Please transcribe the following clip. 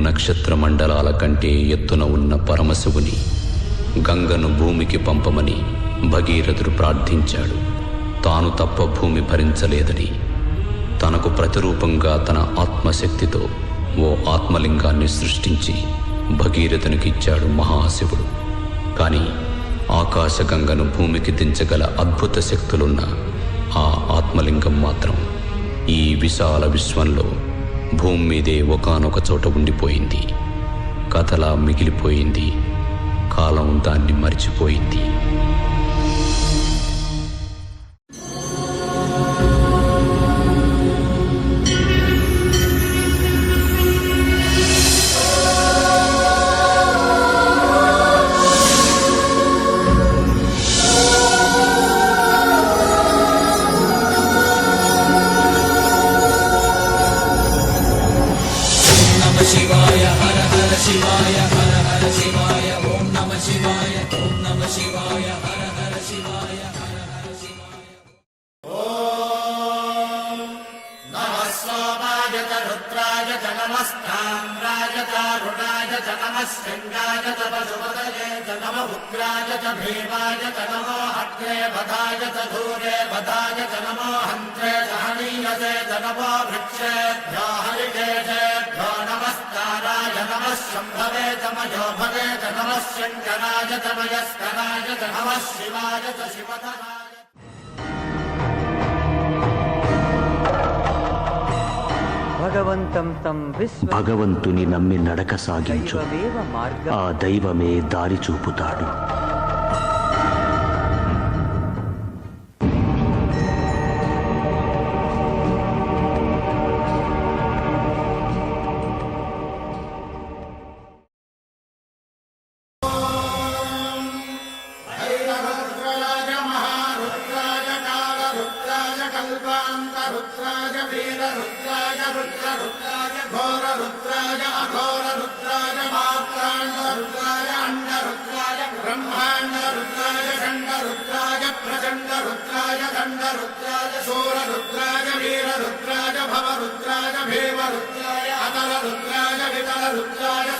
నక్షత్ర మండలాల కంటే ఎత్తున ఉన్న పరమశివుని గంగను భూమికి పంపమని భగీరథుడు ప్రార్థించాడు. తాను తప్ప భూమి భరించలేదని తనకు ప్రతిరూపంగా తన ఆత్మశక్తితో ఓ ఆత్మలింగాన్ని సృష్టించి భగీరథునికి ఇచ్చాడు మహాశివుడు. కానీ ఆకాశగంగను భూమికి దించగల అద్భుత శక్తులున్న ఆ ఆత్మలింగం మాత్రం ఈ విశాల విశ్వంలో భూమి మీదే ఒకానొక చోట ఉండిపోయింది. కథలా మిగిలిపోయింది. కాలం దాన్ని మరిచిపోయింది. शिवाय हर हर शिवाय हर हर शिवाय ओम नमः शिवाय ओम नमः शिवाय हर हर शिवाय हर हर शिवाय ओम नमः सोमाय च रुद्राय च नमस्ताम्राय च रुणाय च नमः सिंहाय च पशुपतये च नमः उग्राय च भीमाय च नमो अग्रे वधाय च धूरे वधाय च नमो हन्त्रे च हनीयसे च नमो वृक्षेभ्यो हरिकेशेभ्यो नमस्काराय नमः शम्भवे च मयो भवे च नमः शङ्कराय च मयस्कराय च नमः शिवाय च शिवतराय భగవంతుని నమ్మి నడక సాగించు. ఆ దైవమే దారి చూపుతాడు. रुद्राय वीर रुद्राय रुद्र रुद्राय घोर रुद्राय अघोर रुद्राय मात्रांड रुद्राय अंड रुद्राय ब्रह्मांड रुद्राय खंड रुद्राय प्रचंड रुद्राय दंड रुद्राय शूर रुद्राय वीर रुद्राय भव रुद्राय भीम रुद्राय अतल रुद्राय वितल रुद्राय